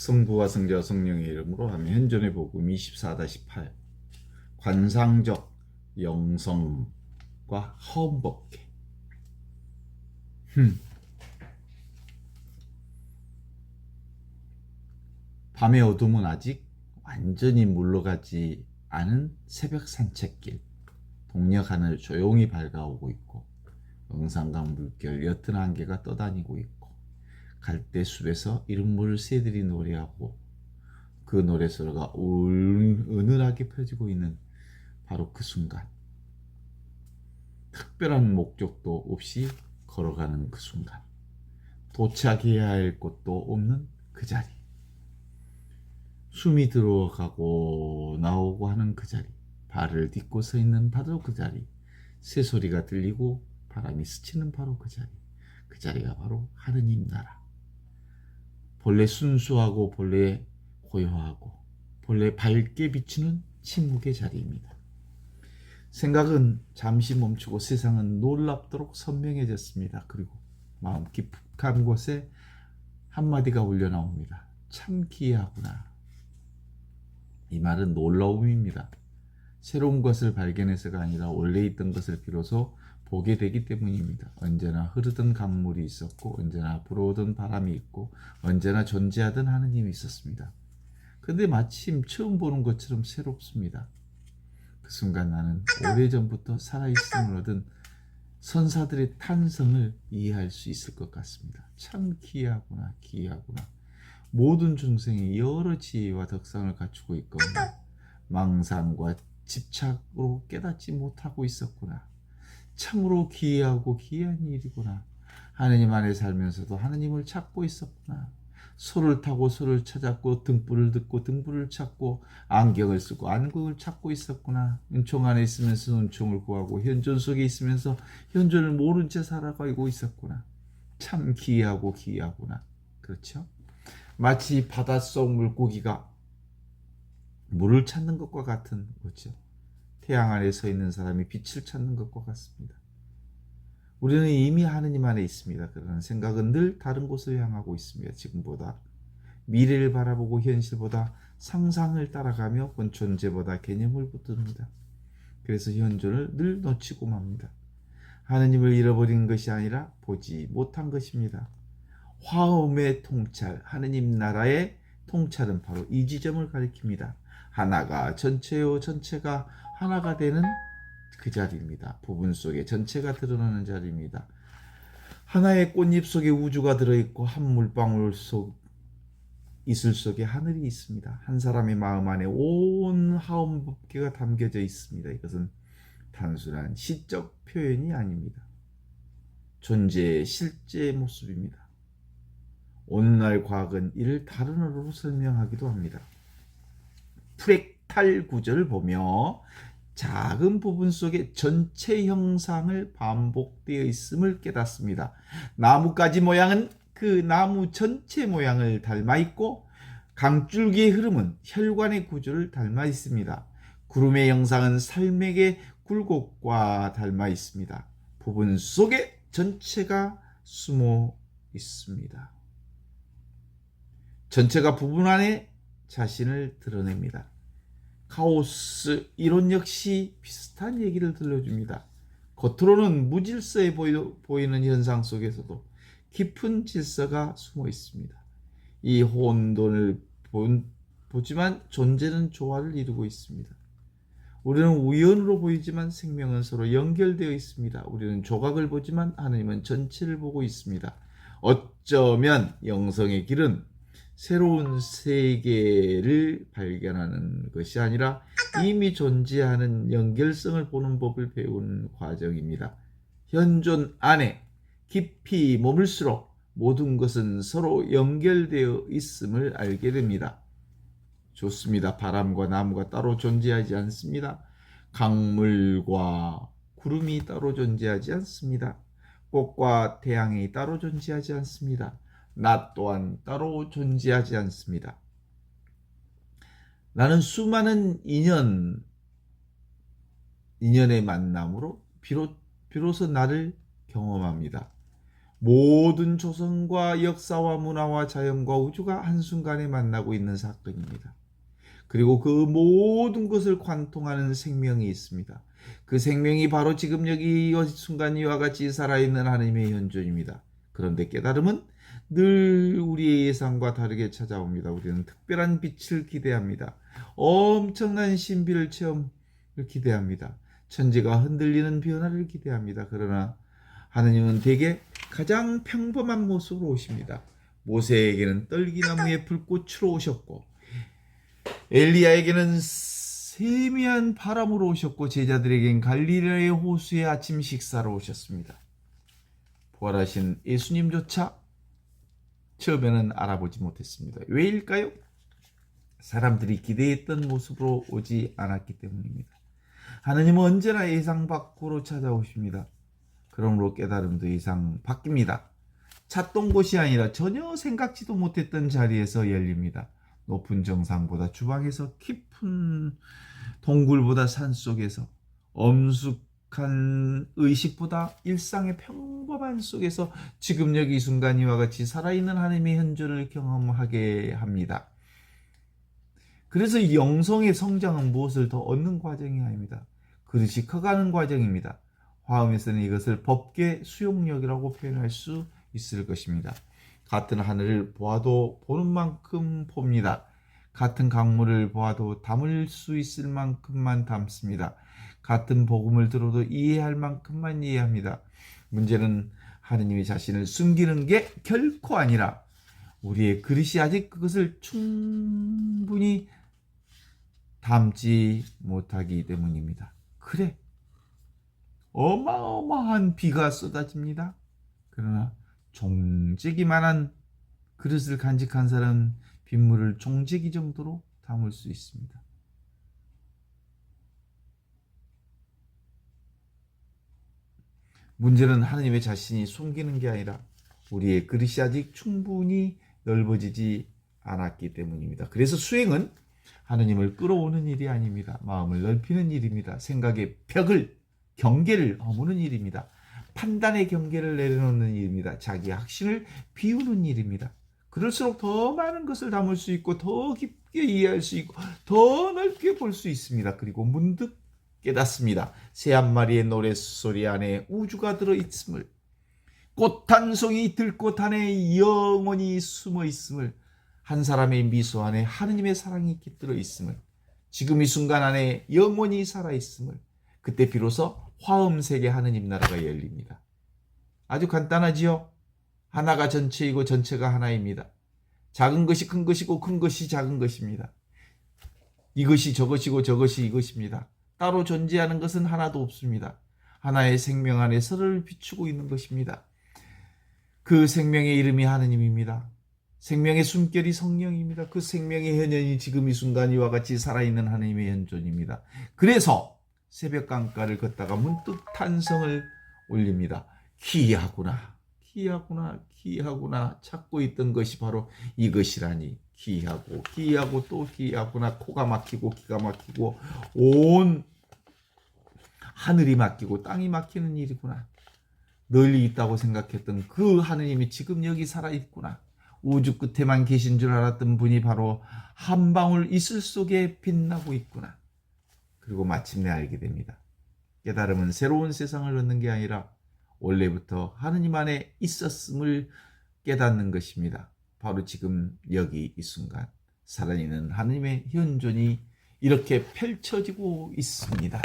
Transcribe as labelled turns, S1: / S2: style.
S1: 성부와 성자와 성령의 이름으로 하며 현존의 복음 24-8 관상적 영성과 허움법계. 밤의 어둠은 아직 완전히 물러가지 않은 새벽 산책길. 동력 하늘 조용히 밝아오고 있고 응상과 물결 옅은 안개가 떠다니고 있고 갈대숲에서 이름 모를 새들이 노래하고 그 노래소리가 은은하게 펴지고 있는 바로 그 순간, 특별한 목적도 없이 걸어가는 그 순간, 도착해야 할 곳도 없는 그 자리, 숨이 들어가고 나오고 하는 그 자리, 발을 딛고 서 있는 바로 그 자리, 새소리가 들리고 바람이 스치는 바로 그 자리, 그 자리가 바로 하느님 나라. 본래 순수하고 본래 고요하고 본래 밝게 비추는 침묵의 자리입니다. 생각은 잠시 멈추고 세상은 놀랍도록 선명해졌습니다. 그리고 마음 깊숙한 곳에 한마디가 울려 나옵니다. 참 기이하구나. 이 말은 놀라움입니다. 새로운 것을 발견해서가 아니라 원래 있던 것을 비로소 보게 되기 때문입니다. 언제나 흐르던 강물이 있었고 언제나 불어오던 바람이 있고 언제나 존재하던 하느님이 있었습니다. 그런데 마침 처음 보는 것처럼 새롭습니다. 그 순간 나는 오래전부터 살아있음을 얻은 선사들의 탄성을 이해할 수 있을 것 같습니다. 참 기이하구나, 기이하구나. 모든 중생이 여러 지혜와 덕상을 갖추고 있거나 망상과 집착으로 깨닫지 못하고 있었구나. 참으로 기이하고 기이한 일이구나. 하느님 안에 살면서도 하느님을 찾고 있었구나. 소를 타고 소를 찾았고 등불을 듣고 등불을 찾고 안경을 쓰고 안경을 찾고 있었구나. 은총 안에 있으면서 은총을 구하고 현존 속에 있으면서 현존을 모른 채 살아가고 있었구나. 참 기이하고 기이하구나. 그렇죠? 마치 바닷속 물고기가 물을 찾는 것과 같은 거죠. 태양 아래 서 있는 사람이 빛을 찾는 것과 같습니다. 우리는 이미 하느님 안에 있습니다. 그러나 생각은 늘 다른 곳을 향하고 있습니다. 지금보다 미래를 바라보고 현실보다 상상을 따라가며 본 존재보다 개념을 붙듭니다. 그래서 현존을 늘 놓치고 맙니다. 하느님을 잃어버린 것이 아니라 보지 못한 것입니다. 화엄의 통찰, 하느님 나라의 통찰은 바로 이 지점을 가리킵니다. 하나가 전체요, 전체가 하나가 되는 그 자리입니다. 부분 속에 전체가 드러나는 자리입니다. 하나의 꽃잎 속에 우주가 들어있고 한 물방울 속 이슬 속에 하늘이 있습니다. 한 사람의 마음 안에 온 하엄법계가 담겨져 있습니다. 이것은 단순한 시적 표현이 아닙니다. 존재의 실제 모습입니다. 오늘날 과학은 이를 다른 어로 설명하기도 합니다. 프랙탈 구조를 보며 작은 부분 속에 전체 형상을 반복되어 있음을 깨닫습니다. 나뭇가지 모양은 그 나무 전체 모양을 닮아 있고 강줄기의 흐름은 혈관의 구조를 닮아 있습니다. 구름의 형상은 산맥의 굴곡과 닮아 있습니다. 부분 속에 전체가 숨어 있습니다. 전체가 부분 안에 자신을 드러냅니다. 카오스 이론 역시 비슷한 얘기를 들려줍니다. 겉으로는 무질서해 보이는 현상 속에서도 깊은 질서가 숨어 있습니다. 이 혼돈을 보지만 존재는 조화를 이루고 있습니다. 우리는 우연으로 보이지만 생명은 서로 연결되어 있습니다. 우리는 조각을 보지만 하나님은 전체를 보고 있습니다. 어쩌면 영성의 길은 새로운 세계를 발견하는 것이 아니라 이미 존재하는 연결성을 보는 법을 배우는 과정입니다. 현존 안에 깊이 머물수록 모든 것은 서로 연결되어 있음을 알게 됩니다. 좋습니다. 바람과 나무가 따로 존재하지 않습니다. 강물과 구름이 따로 존재하지 않습니다. 꽃과 태양이 따로 존재하지 않습니다. 나 또한 따로 존재하지 않습니다. 나는 수많은 인연의 만남으로 비로소 나를 경험합니다. 모든 조성과 역사와 문화와 자연과 우주가 한순간에 만나고 있는 사건입니다. 그리고 그 모든 것을 관통하는 생명이 있습니다. 그 생명이 바로 지금 여기 이 순간 이와 같이 살아있는 하나님의 현존입니다. 그런데 깨달음은 늘 우리의 예상과 다르게 찾아옵니다. 우리는 특별한 빛을 기대합니다. 엄청난 신비를 체험을 기대합니다. 천지가 흔들리는 변화를 기대합니다. 그러나 하느님은 대개 가장 평범한 모습으로 오십니다. 모세에게는 떨기나무의 불꽃으로 오셨고 엘리야에게는 세미한 바람으로 오셨고 제자들에겐 갈릴리의 호수의 아침 식사로 오셨습니다. 부활하신 예수님조차 처음에는 알아보지 못했습니다. 왜일까요? 사람들이 기대했던 모습으로 오지 않았기 때문입니다. 하느님은 언제나 예상 밖으로 찾아오십니다. 그러므로 깨달음도 예상 바뀝니다. 찾던 곳이 아니라 전혀 생각지도 못했던 자리에서 열립니다. 높은 정상보다 주방에서, 깊은 동굴보다 산속에서, 엄숙한 의식보다 일상의 평범한 속에서 지금 여기 이 순간 이와 같이 살아있는 하나님의 현존을 경험하게 합니다. 그래서 영성의 성장은 무엇을 더 얻는 과정이 아닙니다. 그릇이 커가는 과정입니다. 화음에서는 이것을 법계 수용력이라고 표현할 수 있을 것입니다. 같은 하늘을 보아도 보는 만큼 봅니다. 같은 강물을 보아도 담을 수 있을 만큼만 담습니다. 같은 복음을 들어도 이해할 만큼만 이해합니다. 문제는 하느님이 자신을 숨기는 게 결코 아니라 우리의 그릇이 아직 그것을 충분히 담지 못하기 때문입니다. 그래, 어마어마한 비가 쏟아집니다. 그러나 종지기만한 그릇을 간직한 사람은 빗물을 종지기 정도로 담을 수 있습니다. 문제는 하나님의 자신이 숨기는 게 아니라 우리의 그릇이 아직 충분히 넓어지지 않았기 때문입니다. 그래서 수행은 하나님을 끌어오는 일이 아닙니다. 마음을 넓히는 일입니다. 생각의 벽을, 경계를 허무는 일입니다. 판단의 경계를 내려놓는 일입니다. 자기 확신을 비우는 일입니다. 그럴수록 더 많은 것을 담을 수 있고 더 깊게 이해할 수 있고 더 넓게 볼 수 있습니다. 그리고 문득 깨닫습니다. 새 한 마리의 노랫소리 안에 우주가 들어있음을, 꽃 한 송이 들꽃 안에 영원히 숨어있음을, 한 사람의 미소 안에 하느님의 사랑이 깃들어 있음을, 지금 이 순간 안에 영원히 살아있음을, 그때 비로소 화음색의 하느님 나라가 열립니다. 아주 간단하지요? 하나가 전체이고 전체가 하나입니다. 작은 것이 큰 것이고 큰 것이 작은 것입니다. 이것이 저것이고 저것이 이것입니다. 따로 존재하는 것은 하나도 없습니다. 하나의 생명 안에 서로를 비추고 있는 것입니다. 그 생명의 이름이 하느님입니다. 생명의 숨결이 성령입니다. 그 생명의 현현이 지금 이 순간 이와 같이 살아있는 하나님의 현존입니다. 그래서 새벽 강가를 걷다가 문득 탄성을 올립니다. 기이하구나, 기이하구나, 기이하구나. 찾고 있던 것이 바로 이것이라니. 기이하고 기이하고 또 기이하구나. 코가 막히고 기가 막히고 온 하늘이 막히고 땅이 막히는 일이구나. 널리 있다고 생각했던 그 하느님이 지금 여기 살아있구나. 우주 끝에만 계신 줄 알았던 분이 바로 한 방울 이슬 속에 빛나고 있구나. 그리고 마침내 알게 됩니다. 깨달음은 새로운 세상을 얻는 게 아니라 원래부터 하느님 안에 있었음을 깨닫는 것입니다. 바로 지금 여기 이 순간 살아있는 하느님의 현존이 이렇게 펼쳐지고 있습니다.